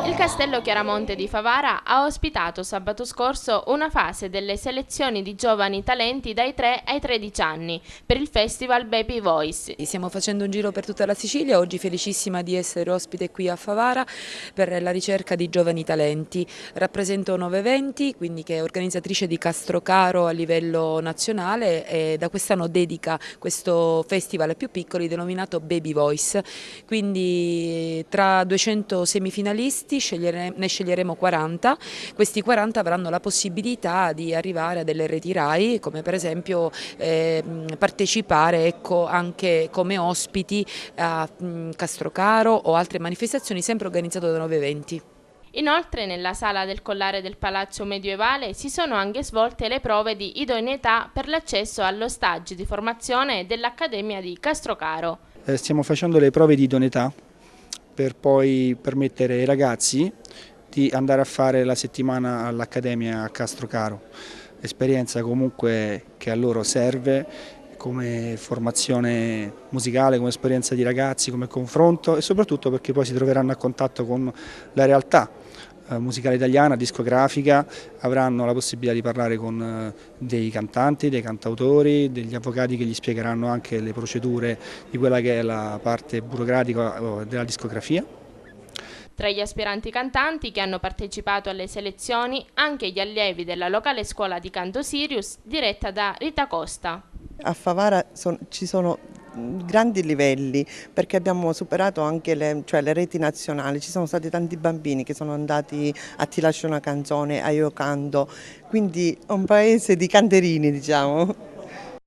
Il Castello Chiaramonte di Favara ha ospitato sabato scorso una fase delle selezioni di giovani talenti dai 3 ai 13 anni per il Festival Baby Voice. Stiamo facendo un giro per tutta la Sicilia, oggi felicissima di essere ospite qui a Favara per la ricerca di giovani talenti. Rappresento 9 eventi, quindi che è organizzatrice di Castrocaro a livello nazionale e da quest'anno dedica questo festival ai più piccoli denominato Baby Voice. Quindi tra 200 semifinalisti ne sceglieremo 40, questi 40 avranno la possibilità di arrivare a delle reti RAI, come per esempio partecipare anche come ospiti a Castrocaro o altre manifestazioni sempre organizzate da 9 eventi. Inoltre nella sala del Collare del Palazzo Medioevale si sono anche svolte le prove di idoneità per l'accesso allo stage di formazione dell'Accademia di Castrocaro. Stiamo facendo le prove di idoneità per poi permettere ai ragazzi di andare a fare la settimana all'Accademia a Castrocaro, esperienza comunque che a loro serve come formazione musicale, come esperienza di ragazzi, come confronto e soprattutto perché poi si troveranno a contatto con la realtà musicale italiana, discografica, avranno la possibilità di parlare con dei cantanti, dei cantautori, degli avvocati che gli spiegheranno anche le procedure di quella che è la parte burocratica della discografia. Tra gli aspiranti cantanti che hanno partecipato alle selezioni anche gli allievi della locale scuola di canto Sirius diretta da Rita Costa. A Favara ci sono grandi livelli perché abbiamo superato anche le reti nazionali, ci sono stati tanti bambini che sono andati a Ti lascio una canzone, a Io canto, quindi è un paese di canterini, diciamo.